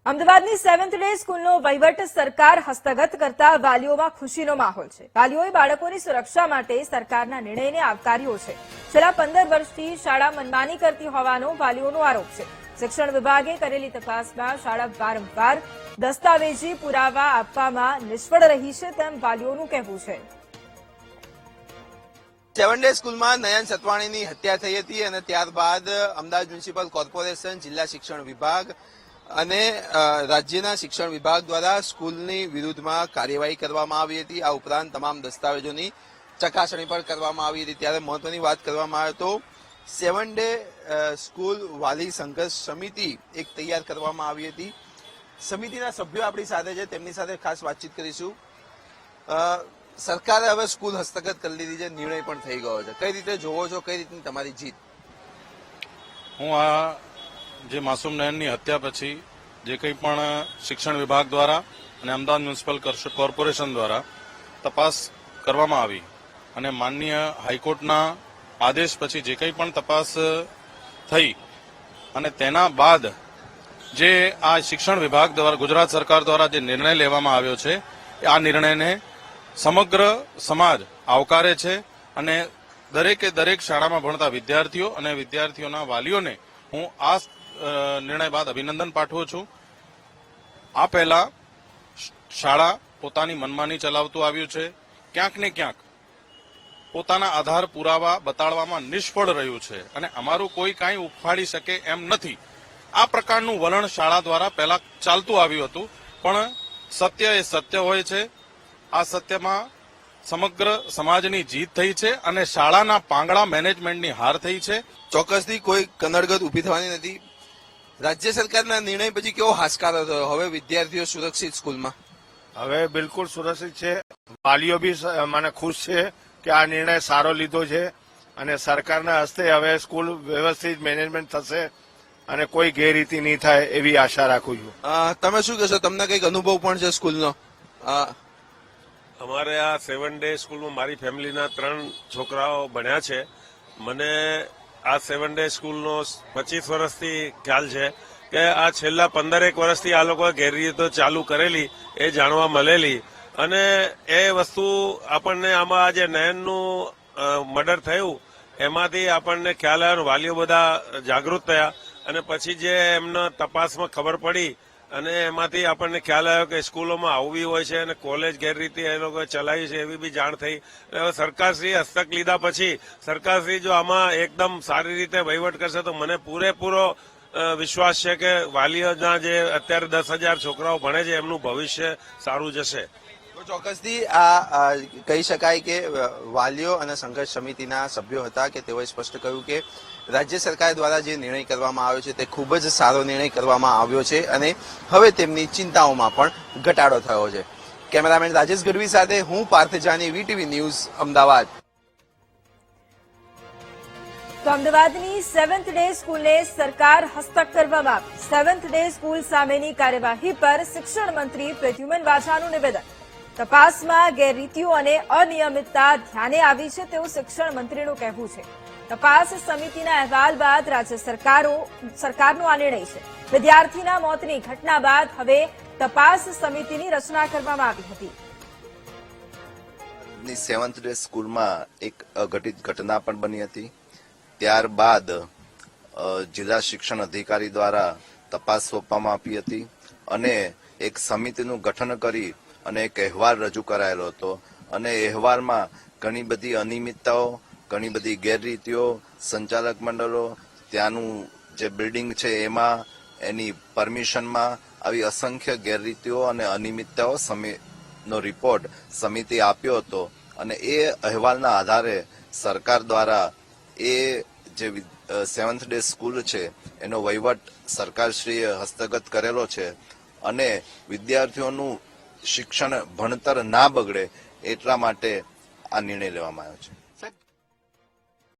અમદાવાદની seventh day સ્કૂલનો વહીવટ સરકાર હસ્તગત કરતા વાલીઓમાં ખુશીનો માહોલ છે। વાલીઓએ બાળકોની સુરક્ષા માટે સરકારના નિર્ણયને આવકાર્યો છે। છેલ્લા 15 વર્ષથી શાળા મનમાની કરતી હોવાનો વાલીઓનો આરોપ છે। શિક્ષણ વિભાગે કરેલી તપાસમાં શાળા વારંવાર દસ્તાવેજી પુરાવા આપવામાં નિષ્ફળ રહી છે તેમ વાલીઓનું કહેવું છે। સેવન ડે સ્કૂલમાં નયન સતવાણીની હત્યા થઈ હતી અને ત્યારબાદ અમદાવાદ મ્યુનિસિપલ કોર્પોરેશન, જિલ્લા શિક્ષણ વિભાગ અને રાજ્યના શિક્ષણ વિભાગ દ્વારા સ્કૂલની વિરુદ્ધમાં કાર્યવાહી કરવામાં આવી હતી। આ ઉપરાંત તમામ દસ્તાવેજોની ચકાસણી પણ કરવામાં આવી હતી। ત્યારે મહત્વની વાત કરવામાં આવે તો સેવન ડે સ્કૂલ વાલી સંઘર્ષ સમિતિ એક તૈયાર કરવામાં આવી હતી। સમિતિના સભ્યો આપણી સાથે છે, તેમની સાથે ખાસ વાતચીત કરીશું। સરકારે હવે સ્કૂલ હસ્તગત કરી લીધી છે, નિર્ણય પણ થઈ ગયો છે, કઈ રીતે જોવો છો, કઈ રીતની તમારી જીત? હું આ જે માસૂમ નયનની હત્યા પછી જે કંઈ પણ શિક્ષણ વિભાગ દ્વારા અને અમદાવાદ મ્યુનિસિપલ કોર્પોરેશન દ્વારા તપાસ કરવામાં આવી અને માનનીય હાઈકોર્ટના આદેશ પછી જે કંઈ પણ તપાસ થઈ અને તેના બાદ જે આ શિક્ષણ વિભાગ દ્વારા ગુજરાત સરકાર દ્વારા જે નિર્ણય લેવામાં આવ્યો છે આ નિર્ણયને સમગ્ર સમાજ આવકારે છે અને દરેકે દરેક શાળામાં ભણતા વિદ્યાર્થીઓ અને વિદ્યાર્થીઓના વાલીઓને હું આ નિર્ણય બાદ અભિનંદન પાઠવું છું। આ પહેલા શાળા પોતાની મનમાની ચલાવતું આવ્યું છે, ક્યાંક ને ક્યાંક પોતાના આધાર પુરાવા બતાડવામાં નિષ્ફળ રહ્યું છે અને અમારું કોઈ કાંઈ ઉખાડી શકે એમ નથી। આ પ્રકારનું વલણ શાળા દ્વારા પહેલા ચાલતું આવ્યું હતું, પણ સત્ય એ સત્ય હોય છે। આ સત્યમાં સમગ્ર સમાજની જીત થઈ છે અને શાળાના પાંગડા મેનેજમેન્ટની હાર થઈ છે। ચોક્કસથી કોઈ કનડગત ઉભી થવાની નથી। રાજ્ય સરકારના નિર્ણય પછી કેવો હાશકારો થયો? હવે વિદ્યાર્થીઓ સુરક્ષિત સ્કૂલમાં? હવે બિલકુલ સુરક્ષિત છે। વાલીઓ બી મને ખુશ છે કે આ નિર્ણય સારો લીધો છે અને સરકારના હસ્તે હવે સ્કૂલ વ્યવસ્થિત મેનેજમેન્ટ થશે અને કોઈ ગેરરીતિ નહીં થાય એવી આશા રાખું છું। તમે શું કહેશો? તમને કઈક અનુભવ પણ છે સ્કૂલનો? અમારે આ સેવન ડે સ્કૂલમાં મારી ફેમિલીના 3 છોકરાઓ ભણ્યા છે। મને આ સેવન ડે સ્કૂલનો 25 વર્ષથી ખ્યાલ છે કે આ છેલ્લા 15 વર્ષથી આ લોકોએ ગેરરીતો ચાલુ કરેલી એ જાણવા મળેલી અને એ વસ્તુ આપણને આમાં આજે નયનનું મર્ડર થયું એમાંથી આપણને ખ્યાલ આવ્યો, વાલીઓ બધા જાગૃત થયા અને પછી જે એમને તપાસમાં ખબર પડી અને એમાંથી આપણને ખ્યાલ આવ્યો કે સ્કૂલોમાં આવું બી હોય છે અને કોલેજ ગેરરીતિ એ લોકો ચલાવી છે એવી બી જાણ થઈ। હવે સરકારશ્રી હસ્તક લીધા પછી સરકારશ્રી જો આમાં એકદમ સારી રીતે વહીવટ કરશે તો મને પૂરેપૂરો વિશ્વાસ છે કે વાલીઓના જે અત્યારે 10,000 છોકરાઓ ભણે છે એમનું ભવિષ્ય સારું જશે। ચોક્કસથી આ કહી શકાય કે વાલીઓ અને સંઘર્ષ સમિતિના સભ્યો હતા કે તેઓએ સ્પષ્ટ કહ્યું કે રાજ્ય સરકાર દ્વારા જે નિર્ણય કરવામાં આવ્યો છે તે ખૂબ જ સારો નિર્ણય કરવામાં આવ્યો છે અને હવે તેમની ચિંતાઓમાં પણ ઘટાડો થયો છે। કેમેરામેન રાજેશ ગઢવી સાથે હું પાર્થ જાની, વીટીવી ન્યૂઝ, અમદાવાદ। તો અમદાવાદની સેવન્થ ડે સ્કૂલને સરકાર હસ્તક કરવામાં આવી। સેવન્થ ડે સ્કૂલ સામેની કાર્યવાહી પર શિક્ષણ મંત્રી પ્રદ્યુમન વાઝાનું નિવેદન। તપાસમાં ગેરરીતિઓ અને અનિયમિતતા ધ્યાને આવી છે તેવું શિક્ષણ મંત્રીનું કહેવું છે। તપાસ સમિતિના અહેવાલ બાદ રાજ્ય સરકારનો આ નિર્ણય છે। વિદ્યાર્થીના મોતની ઘટના બાદ હવે તપાસ સમિતિની રચના કરવામાં આવી હતી। સેવન્થ ડે સ્કૂલમાં એક અઘટિત ઘટના પણ બની હતી। ત્યારબાદ જિલ્લા શિક્ષણ અધિકારી દ્વારા તપાસ સોંપવામાં આવી હતી અને એક સમિતિનું ગઠન કરી અને એક અહેવાલ રજૂ કરાયેલો હતો અને અહેવાલમાં ઘણી બધી અનિયમિતતાઓ, ઘણી બધી ગેરરીતિઓ, સંચાલક મંડળો, ત્યાંનું જે બિલ્ડિંગ છે એમાં, એની પરમિશનમાં આવી અસંખ્ય ગેરરીતિઓ અને અનિયમિતતાઓ નો રિપોર્ટ સમિતિ આપ્યો હતો અને એ અહેવાલના આધારે સરકાર દ્વારા એ જે સેવન્થ ડે સ્કૂલ છે એનો વહીવટ સરકારશ્રીએ હસ્તગત કરેલો છે અને વિદ્યાર્થીઓનું શિક્ષણ ભણતર ના બગડે એટલા માટે આ નિર્ણય લેવામાં આવ્યો છે।